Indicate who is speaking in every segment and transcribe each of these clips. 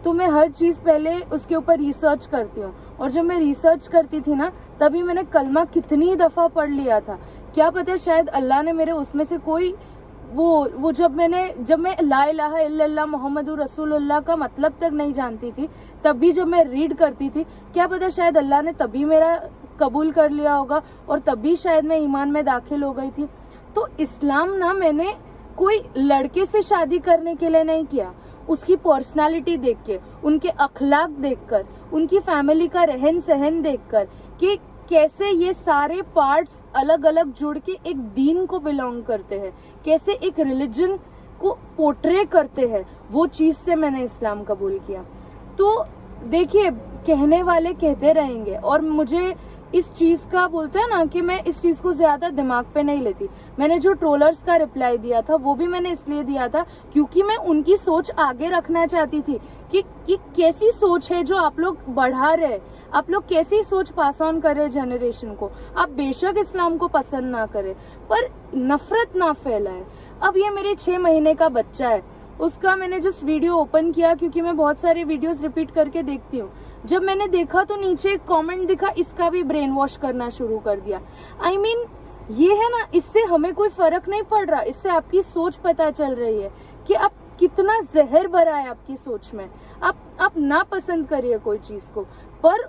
Speaker 1: तो मैं हर चीज पहले उसके ऊपर रिसर्च करती हूँ। और जब मैं रिसर्च करती थी ना, तभी मैंने कलमा कितनी दफा पढ़ लिया था, क्या पता शायद अल्लाह ने मेरे उसमें से कोई वो जब मैं ला इलाहा इल्लल्लाह मोहम्मदुर रसूलुल्लाह का मतलब तक नहीं जानती थी, तब भी जब मैं रीड करती थी, क्या पता शायद अल्लाह ने तभी मेरा कबूल कर लिया होगा और तभी शायद मैं ईमान में दाखिल हो गई थी। तो इस्लाम ना मैंने कोई लड़के से शादी करने के लिए नहीं किया, उसकी पर्सनालिटी देख के, उनके अखलाक देखकर, उनकी फैमिली का रहन सहन देखकर कि कैसे ये सारे पार्ट्स अलग अलग जुड़ के एक दीन को बिलोंग करते हैं, कैसे एक रिलीजन को पोर्ट्रे करते हैं, वो चीज से मैंने इस्लाम कबूल किया। तो देखिए, कहने वाले कहते रहेंगे और मुझे इस चीज का बोलते हैं ना कि मैं इस चीज को ज्यादा दिमाग पे नहीं लेती। मैंने जो ट्रोलर्स का रिप्लाई दिया था वो भी मैंने इसलिए दिया था क्योंकि मैं उनकी सोच आगे रखना चाहती थी कि कैसी सोच है जो आप लोग बढ़ा रहे, आप लोग कैसी सोच पास ऑन कर रहे जनरेशन को। आप बेशक इस्लाम को पसंद ना करें पर नफरत ना फैलाए। अब ये मेरे 6 महीने का बच्चा है, उसका मैंने जस्ट वीडियो ओपन किया क्योंकि मैं बहुत सारे वीडियोस रिपीट करके देखती हूँ। जब मैंने देखा तो नीचे एक कमेंट दिखा, इसका भी ब्रेन वॉश करना शुरू कर दिया। I mean, ये है ना, इससे हमें कोई फर्क नहीं पड़ रहा, इससे आपकी सोच पता चल रही है कि आप कितना जहर भरा है आपकी सोच में। आप ना पसंद करिए कोई चीज को, पर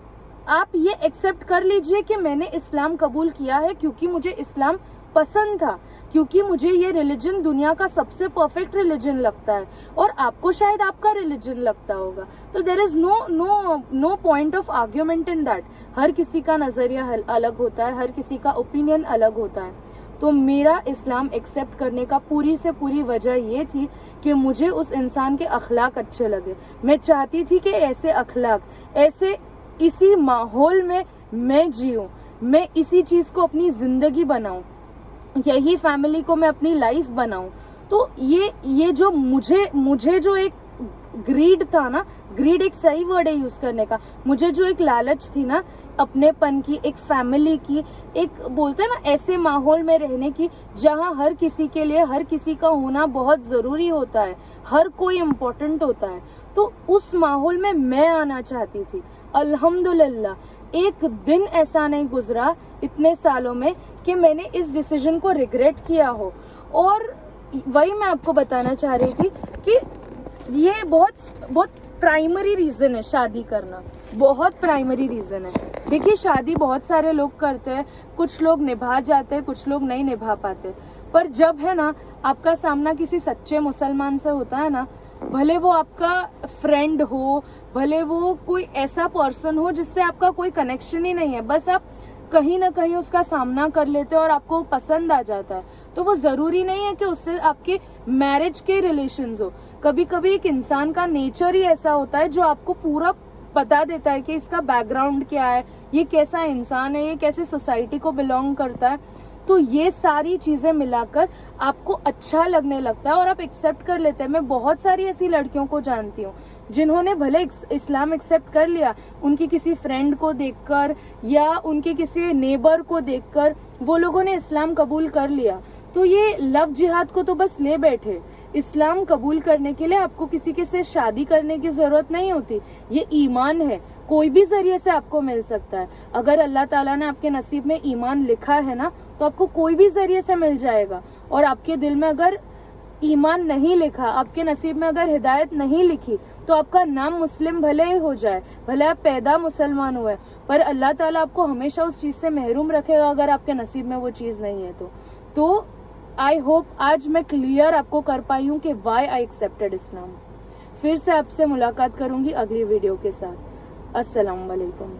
Speaker 1: आप ये एक्सेप्ट कर लीजिए कि मैंने इस्लाम कबूल किया है क्योंकि मुझे इस्लाम पसंद था, क्योंकि मुझे ये रिलीजन दुनिया का सबसे परफेक्ट रिलीजन लगता है और आपको शायद आपका रिलीजन लगता होगा। तो there is no point of argument in that. हर किसी का नजरिया अलग होता है, हर किसी का ओपिनियन अलग होता है। तो मेरा इस्लाम एक्सेप्ट करने का पूरी से पूरी वजह ये थी कि मुझे उस इंसान के अखलाक अच्छे लगे। मैं चाहती थी कि ऐसे अखलाक, ऐसे इसी माहौल में मैं जीऊं, मैं इसी चीज को अपनी जिंदगी बनाऊं, यही फैमिली को मैं अपनी लाइफ बनाऊं। तो ये जो मुझे जो एक ग्रीड था ना, ग्रीड एक सही वर्ड है यूज करने का, मुझे जो एक लालच थी ना अपनेपन की, एक फैमिली की, एक बोलते हैं ना ऐसे माहौल में रहने की जहां हर किसी के लिए हर किसी का होना बहुत जरूरी होता है, हर कोई इम्पोर्टेंट होता है। तो उस माहौल में मैं आना चाहती थी। अल्हम्दुलिल्लाह एक दिन ऐसा नहीं गुजरा इतने सालों में कि मैंने इस डिसीजन को रिग्रेट किया हो। और वही मैं आपको बताना चाह रही थी कि ये बहुत प्राइमरी रीजन है शादी करना, बहुत प्राइमरी रीजन है। देखिए, शादी बहुत सारे लोग करते हैं, कुछ लोग निभा जाते हैं, कुछ लोग नहीं निभा पाते। पर जब है ना आपका सामना किसी सच्चे मुसलमान से होता है ना, भले वो आपका फ्रेंड हो, भले वो कोई ऐसा पर्सन हो जिससे आपका कोई कनेक्शन ही नहीं है, बस आप कहीं ना कहीं उसका सामना कर लेते हो और आपको पसंद आ जाता है, तो वो जरूरी नहीं है कि उससे आपके मैरिज के रिलेशंस हो। कभी कभी एक इंसान का नेचर ही ऐसा होता है जो आपको पूरा बता देता है कि इसका बैकग्राउंड क्या है, ये कैसा इंसान है, ये कैसे सोसाइटी को बिलोंग करता है। तो ये सारी चीजें मिलाकर आपको अच्छा लगने लगता है और आप एक्सेप्ट कर लेते हैं। मैं बहुत सारी ऐसी लड़कियों को जानती हूँ जिन्होंने भले इस्लाम एक्सेप्ट कर लिया, उनकी किसी फ्रेंड को देखकर या उनके किसी नेबर को देखकर वो लोगों ने इस्लाम कबूल कर लिया। तो ये लव जिहाद को तो बस ले बैठे। इस्लाम कबूल करने के लिए आपको किसी के से शादी करने की जरूरत नहीं होती, ये ईमान है, कोई भी जरिए से आपको मिल सकता है। अगर अल्लाह ताला ने आपके नसीब में ईमान लिखा है ना, तो आपको कोई भी जरिए से मिल जाएगा। और आपके दिल में अगर ईमान नहीं लिखा, आपके नसीब में अगर हिदायत नहीं लिखी, तो आपका नाम मुस्लिम भले ही हो जाए, भले आप पैदा मुसलमान हुए, पर अल्लाह ताला आपको हमेशा उस चीज से महरूम रखेगा अगर आपके नसीब में वो चीज नहीं है। तो आई होप आज मैं क्लियर आपको कर पाई हूँ कि वाई आई एक्सेप्टेड इस्लाम। फिर से आपसे मुलाकात करूंगी अगली वीडियो के साथ। अस्सलाम वालेकुम।